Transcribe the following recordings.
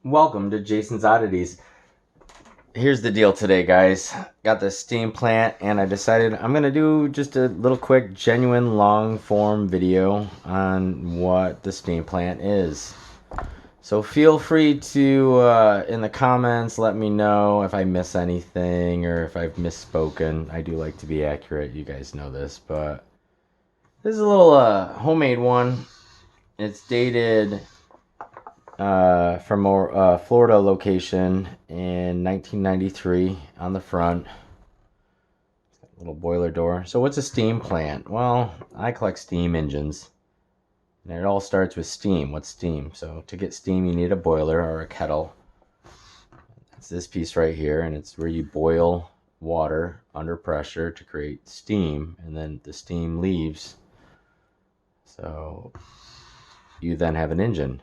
Welcome to Jason's Oddities. Here's the deal today, guys. Got this steam plant, and I decided I'm going to do just a little quick, genuine, long form video on what the steam plant is. So feel free to, in the comments, let me know if I miss anything or if I've misspoken. I do like to be accurate, you guys know this, but this is a little homemade one. It's dated from a Florida location in 1993 on the front. Little boiler door. So what's a steam plant? Well, I collect steam engines. And it all starts with steam. What's steam? So to get steam, you need a boiler or a kettle. It's this piece right here, and it's where you boil water under pressure to create steam, and then the steam leaves. So you then have an engine.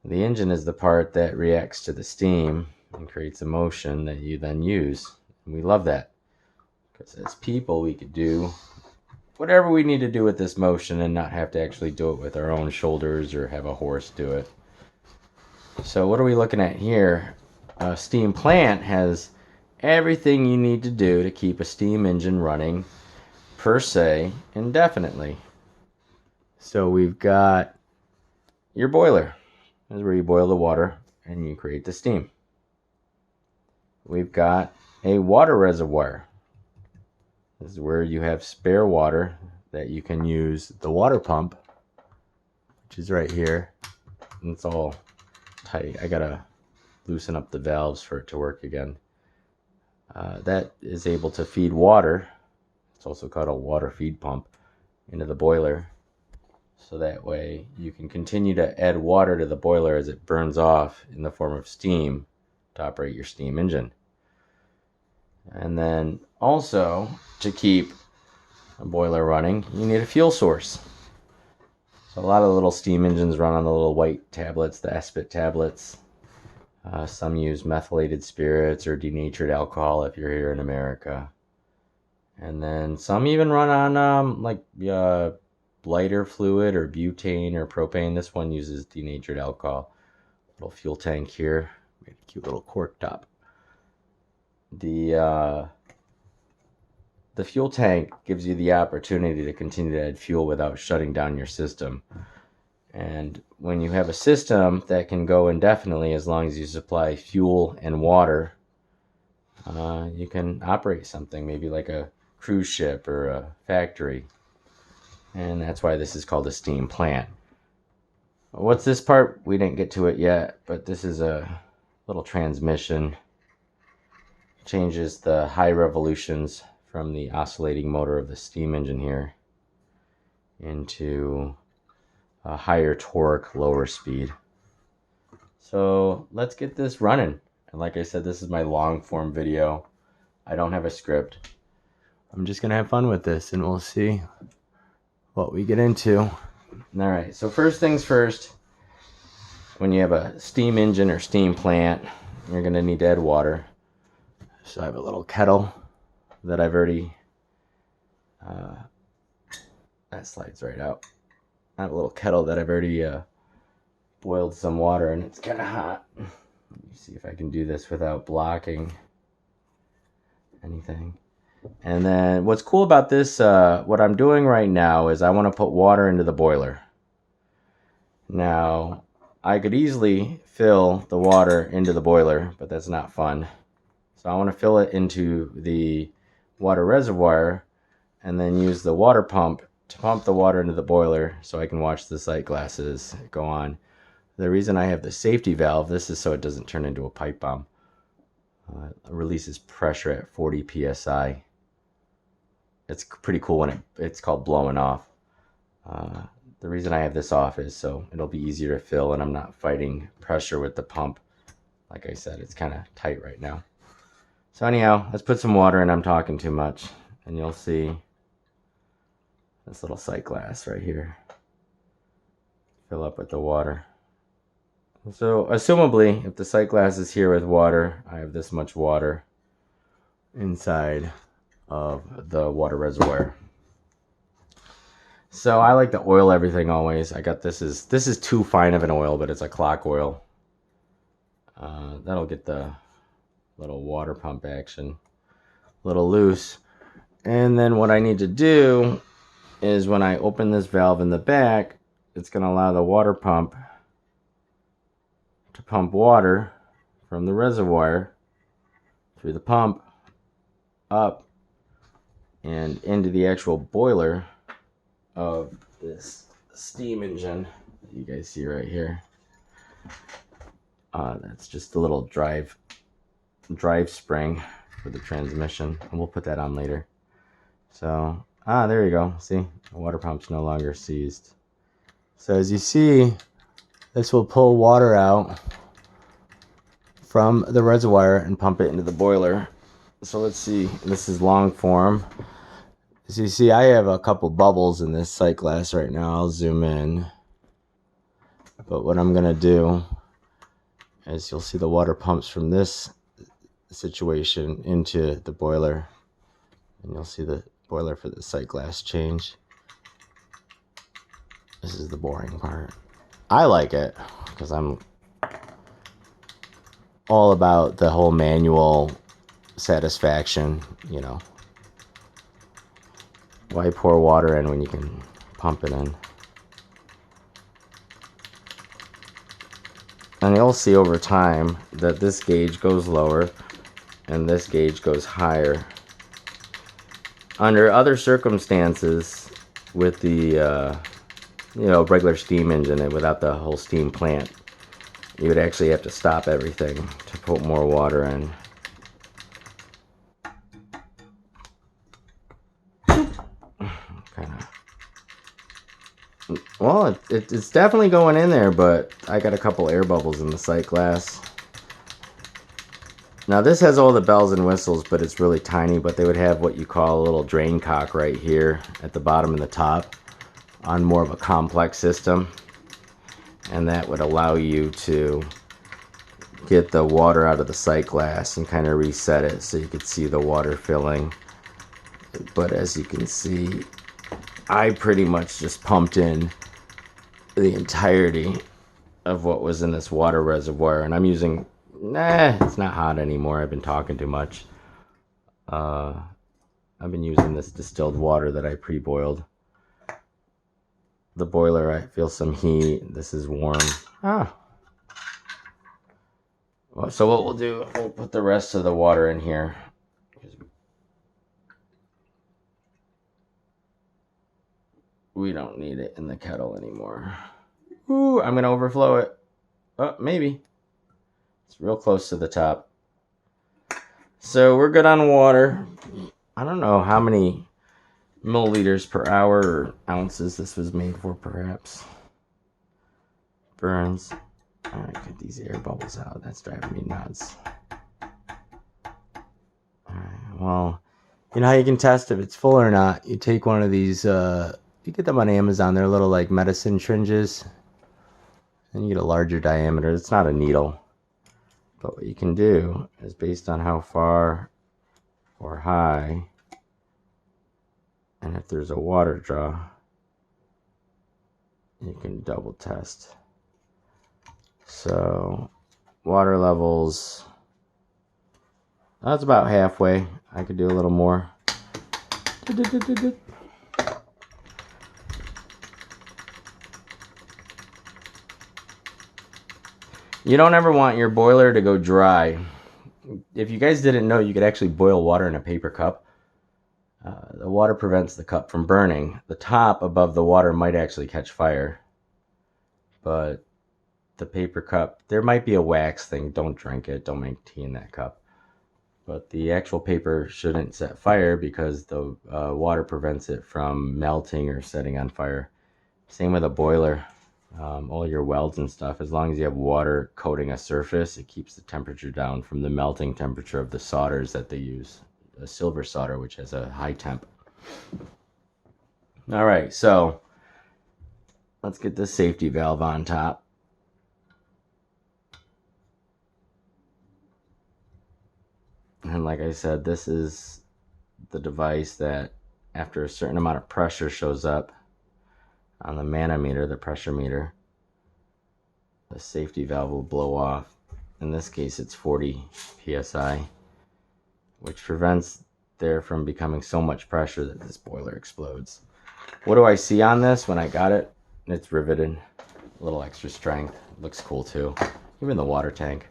The engine is the part that reacts to the steam and creates a motion that you then use. And we love that. Because as people, we could do whatever we need to do with this motion and not have to actually do it with our own shoulders or have a horse do it. So what are we looking at here? A steam plant has everything you need to do to keep a steam engine running per se indefinitely. So we've got your boiler. This is where you boil the water and you create the steam. We've got a water reservoir. This is where you have spare water that you can use the water pump, which is right here. And it's all tight. I gotta loosen up the valves for it to work again. That is able to feed water. It's also called a water feed pump into the boiler. So that way you can continue to add water to the boiler as it burns off in the form of steam to operate your steam engine. And then also, to keep a boiler running, you need a fuel source. So a lot of little steam engines run on the little white tablets, the SPIT tablets. Some use methylated spirits or denatured alcohol if you're here in America. And then some even run on lighter fluid or butane or propane. This one uses denatured alcohol. Little fuel tank here. Made a cute little cork top. The fuel tank gives you the opportunity to continue to add fuel without shutting down your system. And when you have a system that can go indefinitely, as long as you supply fuel and water, you can operate something, maybe like a cruise ship or a factory. And that's why this is called a steam plant. What's this part? We didn't get to it yet, but this is a little transmission. Changes the high revolutions from the oscillating motor of the steam engine here into a higher torque, lower speed. So let's get this running. And like I said, this is my long form video. I don't have a script. I'm just gonna have fun with this and we'll see what we get into. All right, so first things first, when you have a steam engine or steam plant, you're gonna need to add water. So I have a little kettle that I've already, that slides right out. I have a little kettle that I've already boiled some water, and it's kind of hot. Let me see if I can do this without blocking anything. And then what's cool about this, what I'm doing right now is I want to put water into the boiler. Now, I could easily fill the water into the boiler, but that's not fun. So I want to fill it into the water reservoir and then use the water pump to pump the water into the boiler so I can watch the sight glasses go on. The reason I have the safety valve, this is so it doesn't turn into a pipe bomb. It releases pressure at 40 psi. It's pretty cool when it's called blowing off. The reason I have this off is so it'll be easier to fill and I'm not fighting pressure with the pump. Like I said, it's kind of tight right now. So anyhow, let's put some water in. I'm talking too much. And you'll see this little sight glass right here fill up with the water. So assumably, if the sight glass is here with water, I have this much water inside of the water reservoir. So I like to oil everything always. I got this is too fine of an oil, but it's a clock oil. That'll get the little water pump action a little loose. And then what I need to do is when I open this valve in the back, it's going to allow the water pump to pump water from the reservoir through the pump up and into the actual boiler of this steam engine that you guys see right here. That's just a little drive spring for the transmission, and we'll put that on later. So there you go. See, the water pump's no longer seized. So as you see, this will pull water out from the reservoir and pump it into the boiler. So let's see, this is long form. As you see, I have a couple bubbles in this sight glass right now. I'll zoom in. But what I'm gonna do is you'll see the water pumps from this situation into the boiler, and you'll see the boiler for the sight glass change. This is the boring part. I like it because I'm all about the whole manual satisfaction, you know. Why pour water in when you can pump it in? And you'll see over time that this gauge goes lower and this gauge goes higher. Under other circumstances, with the regular steam engine and without the whole steam plant, you would actually have to stop everything to put more water in. Well, it's definitely going in there, but I got a couple air bubbles in the sight glass. Now this has all the bells and whistles, but it's really tiny, but they would have what you call a little drain cock right here at the bottom and the top on more of a complex system. And that would allow you to get the water out of the sight glass and kind of reset it so you could see the water filling. But as you can see, I pretty much just pumped in the entirety of what was in this water reservoir, and I'm using, it's not hot anymore. I've been talking too much. I've been using this distilled water that I pre-boiled. The boiler, I feel some heat. This is warm. So what we'll do, we'll put the rest of the water in here. We don't need it in the kettle anymore. Ooh, I'm going to overflow it. Oh, maybe. It's real close to the top. So we're good on water. I don't know how many milliliters per hour or ounces this was made for, perhaps. Burns. Alright, get these air bubbles out. That's driving me nuts. Alright, well, you know how you can test if it's full or not? You take one of these, you get them on Amazon. They're little like medicine syringes. And you get a larger diameter. It's not a needle. But what you can do is based on how far or high, and if there's a water draw, you can double test. So water levels, that's about halfway. I could do a little more. You don't ever want your boiler to go dry. If you guys didn't know, you could actually boil water in a paper cup. The water prevents the cup from burning. The top above the water might actually catch fire. But the paper cup, there might be a wax thing. Don't drink it. Don't make tea in that cup. But the actual paper shouldn't set fire because the water prevents it from melting or setting on fire. Same with a boiler. All your welds and stuff, as long as you have water coating a surface, it keeps the temperature down from the melting temperature of the solders that they use. A silver solder, which has a high temp. All right, so let's get the safety valve on top. And like I said, this is the device that after a certain amount of pressure shows up on the manometer, the pressure meter, the safety valve will blow off In this case, it's 40 psi, which prevents there from becoming so much pressure that this boiler explodes. What do I see on this when I got it? It's riveted. A little extra strength. Looks cool too. Even the water tank.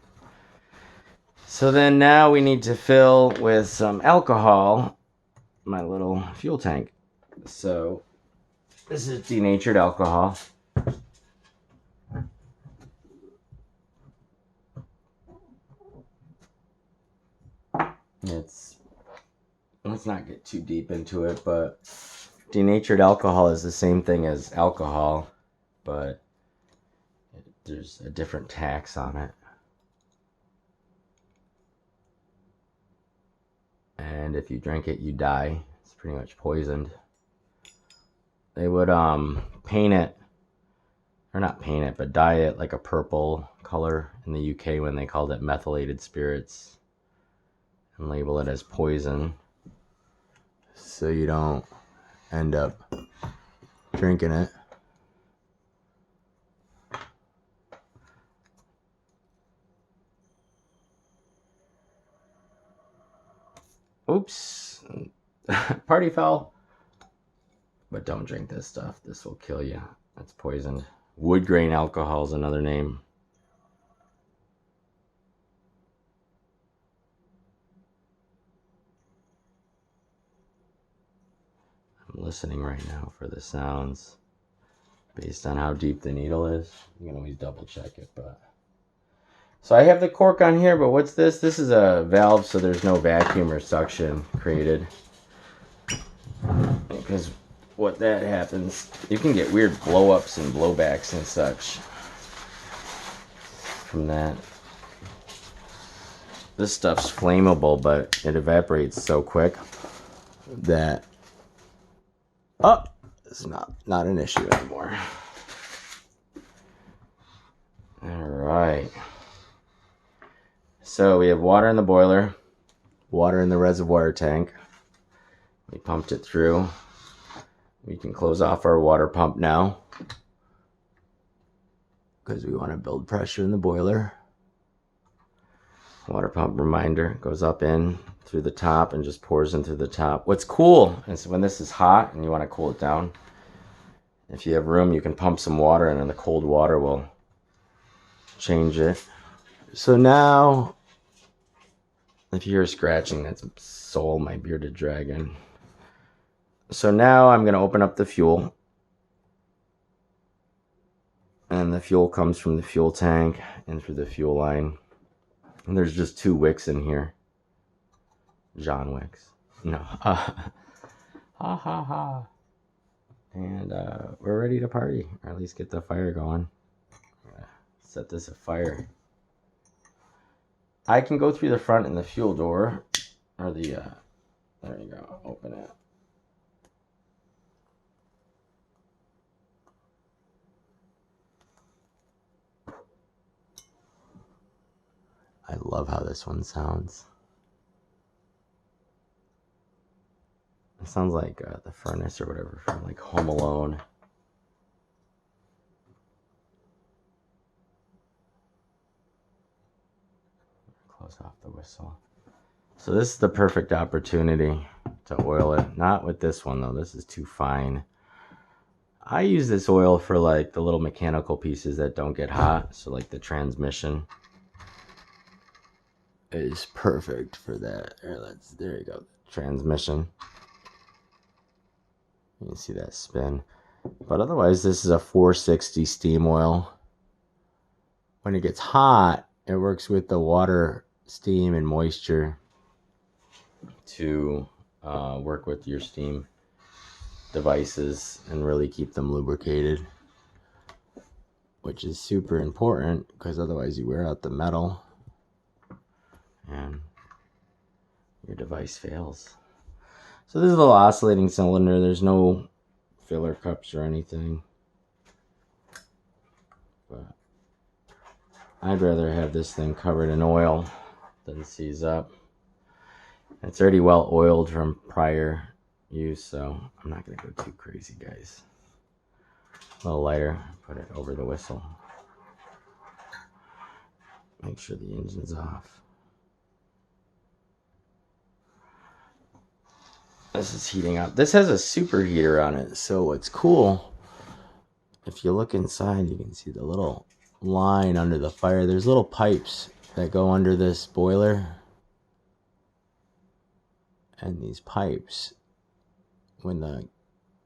So then now we need to fill with some alcohol my little fuel tank. So this is denatured alcohol. Let's not get too deep into it, but denatured alcohol is the same thing as alcohol, but there's a different tax on it. And if you drink it, you die. It's pretty much poisoned. They would paint it, or not paint it, but dye it like a purple color in the UK when they called it methylated spirits, and label it as poison, so you don't end up drinking it. Oops. Party foul. But don't drink this stuff. This will kill you. That's poisoned. Wood grain alcohol is another name. I'm listening right now for the sounds based on how deep the needle is. You can always double check it, but... So I have the cork on here, but what's this? This is a valve, so there's no vacuum or suction created. Because what that happens, you can get weird blow-ups and blowbacks and such from that. This stuff's flammable, but it evaporates so quick that it's not an issue anymore. All right. So we have water in the boiler, water in the reservoir tank. We pumped it through. We can close off our water pump now because we want to build pressure in the boiler. Water pump reminder goes up in through the top and just pours in through the top. What's cool is when this is hot and you want to cool it down, if you have room, you can pump some water in and the cold water will change it. So now, if you hear scratching, that's Soul, my bearded dragon. So now I'm going to open up the fuel. And the fuel comes from the fuel tank and through the fuel line. And there's just 2 wicks in here. John Wicks. No. Ha ha ha. And we're ready to party. Or at least get the fire going. Set this afire. I can go through the front in the fuel door. Or the, there you go. Open it. I love how this one sounds. It sounds like the furnace or whatever from like Home Alone. Close off the whistle. So this is the perfect opportunity to oil it. Not with this one though. This is too fine. I use this oil for like the little mechanical pieces that don't get hot. So like the transmission is perfect for that. There you go. Transmission. You can see that spin. But otherwise, this is a 460 steam oil. When it gets hot, it works with the water, steam, and moisture to work with your steam devices and really keep them lubricated, which is super important because otherwise you wear out the metal and your device fails. So this is a little oscillating cylinder. There's no filler cups or anything. But I'd rather have this thing covered in oil than seize up. It's already well oiled from prior use, so I'm not going to go too crazy, guys. A little lighter, put it over the whistle. Make sure the engine's off. This is heating up. This has a superheater on it, so what's cool, if you look inside, you can see the little line under the fire. There's little pipes that go under this boiler, and these pipes, when the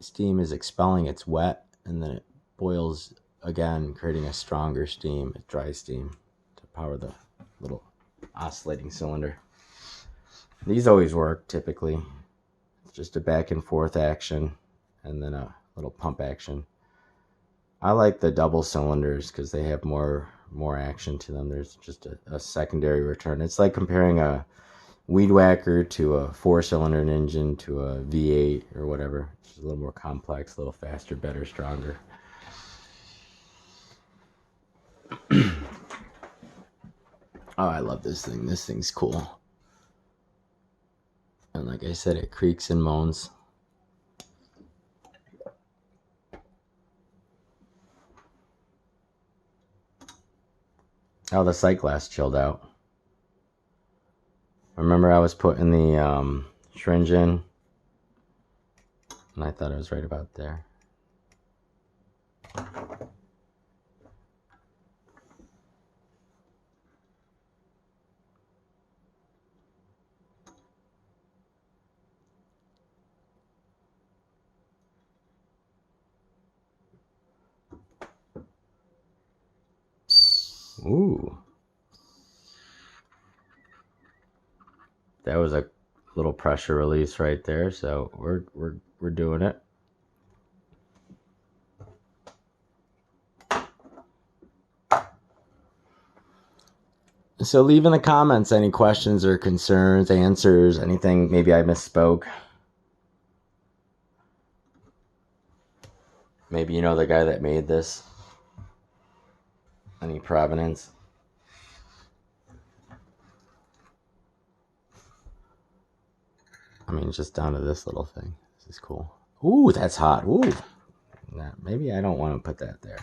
steam is expelling, it's wet, and then it boils again, creating a stronger steam, a dry steam, to power the little oscillating cylinder. These always work typically. It's just a back and forth action and then a little pump action. I like the double cylinders because they have more action to them. There's just a secondary return. It's like comparing a weed whacker to a 4-cylinder engine to a V8 or whatever. It's a little more complex, a little faster, better, stronger. Oh, I love this thing. This thing's cool. And like I said, it creaks and moans. Oh, the sight glass chilled out. Remember I was putting the syringe in, and I thought it was right about there. Ooh. That was a little pressure release right there, so we're doing it. So leave in the comments any questions or concerns, answers, anything maybe I misspoke. Maybe you know the guy that made this. Any provenance? I mean, just down to this little thing. This is cool. Ooh, that's hot. Ooh. Nah, maybe I don't want to put that there.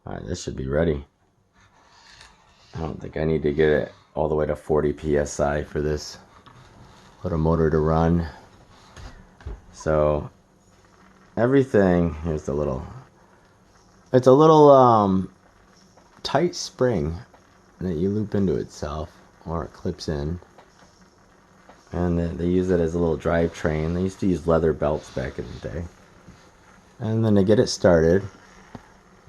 Alright, this should be ready. I don't think I need to get it all the way to 40 psi for this little motor to run. So everything, here's the little, it's a little tight spring that you loop into itself, or it clips in, and they use it as a little drivetrain. They used to use leather belts back in the day. And then to get it started,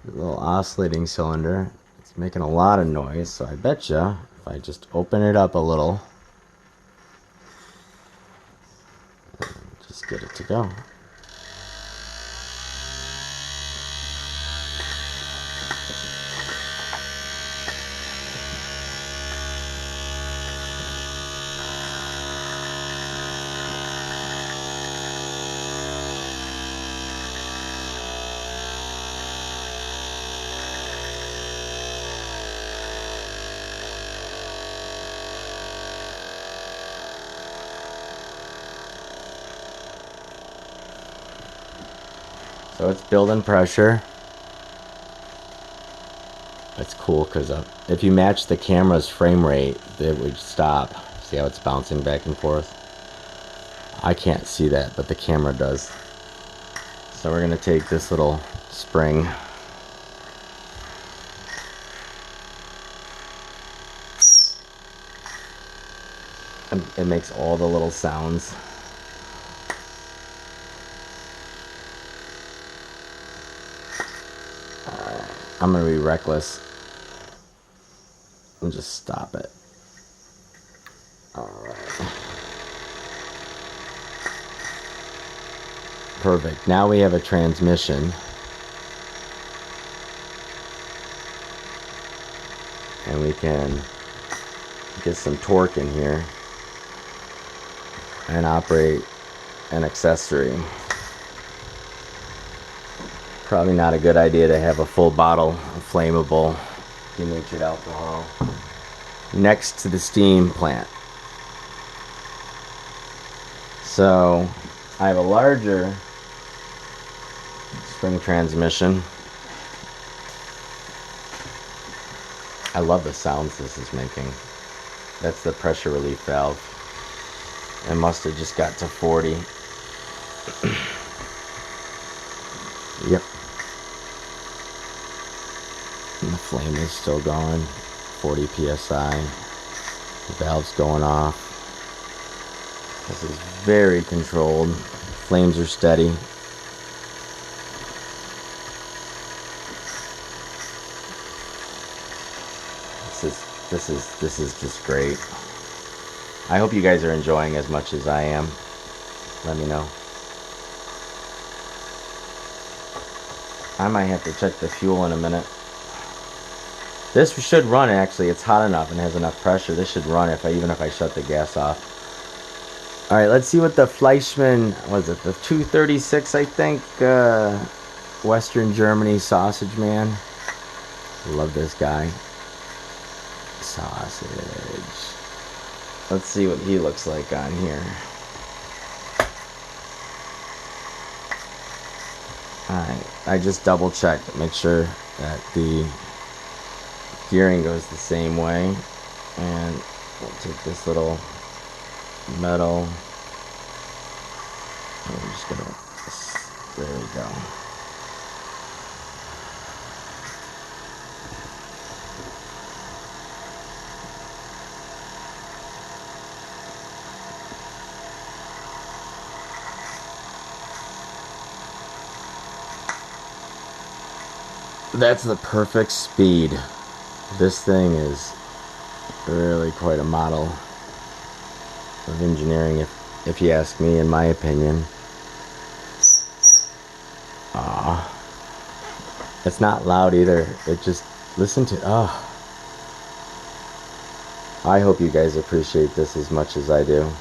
the little oscillating cylinder, it's making a lot of noise, so I betcha if I just open it up a little, just get it to go. So it's building pressure. It's cool because if you match the camera's frame rate, it would stop. See how it's bouncing back and forth? I can't see that, but the camera does. So we're going to take this little spring. And it makes all the little sounds. I'm going to be reckless and just stop it. Alright. Perfect. Now we have a transmission. And we can get some torque in here and operate an accessory. Probably not a good idea to have a full bottle of flammable denatured alcohol next to the steam plant. So I have a larger spring transmission. I love the sounds this is making. That's the pressure relief valve. It must have just got to 40. Yep. And the flame is still going. 40 psi. The valve's going off. This is very controlled. Flames are steady. This is just great. I hope you guys are enjoying as much as I am. Let me know. I might have to check the fuel in a minute. This should run, actually. It's hot enough and has enough pressure. This should run even if I shut the gas off. Alright, let's see what the Fleischmann, was it the 236, I think, Western Germany sausage man. Love this guy. Sausage. Let's see what he looks like on here. Alright, I just double checked, make sure that the gearing goes the same way. And we'll take this little metal. I'm just gonna, there we go. That's the perfect speed. This thing is really quite a model of engineering, if you ask me, in my opinion. It's not loud either. It just, listen to, I hope you guys appreciate this as much as I do.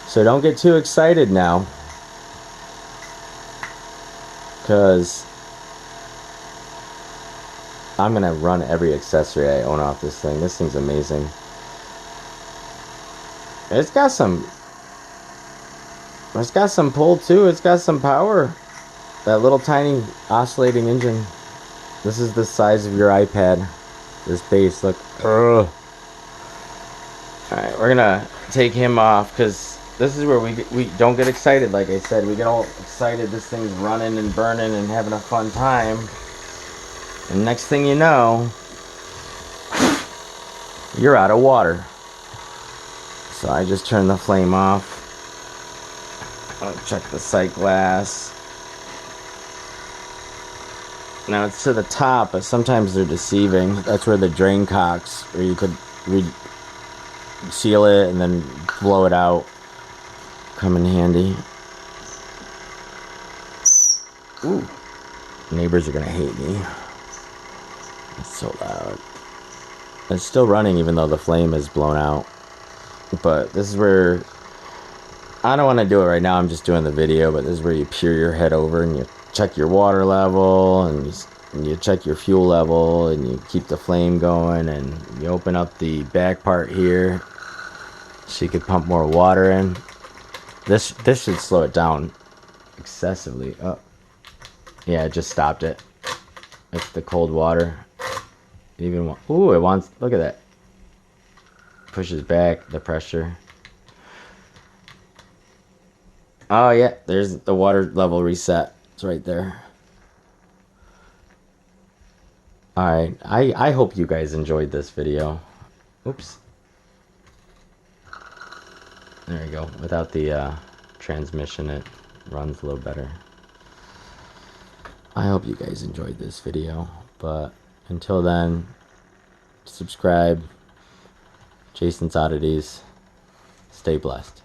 So don't get too excited now, because I'm gonna run every accessory I own off this thing. This thing's amazing. It's got some pull too. It's got some power. That little tiny oscillating engine. This is the size of your iPad. This base, look. Ugh. Alright, we're gonna take him off, because this is where we don't get excited. Like I said, we get all excited. This thing's running and burning and having a fun time. And next thing you know, you're out of water. So I just turned the flame off. I'll check the sight glass. Now it's to the top, but sometimes they're deceiving. That's where the drain cocks, where you could seal it and then blow it out, come in handy. Ooh, neighbors are gonna hate me. It's so loud. It's still running even though the flame is blown out. But this is where, I don't want to do it right now, I'm just doing the video, but this is where you peer your head over and you check your water level, and you check your fuel level, and you keep the flame going, and you open up the back part here so you could pump more water in. This should slow it down excessively. Oh, yeah, it just stopped it. It's the cold water. It even ooh, it wants, look at that. Pushes back the pressure. Oh yeah, there's the water level reset. It's right there. Alright, I hope you guys enjoyed this video. Oops. There you go. Without the transmission, it runs a little better. I hope you guys enjoyed this video. But until then, subscribe. Jason's Oddities. Stay blessed.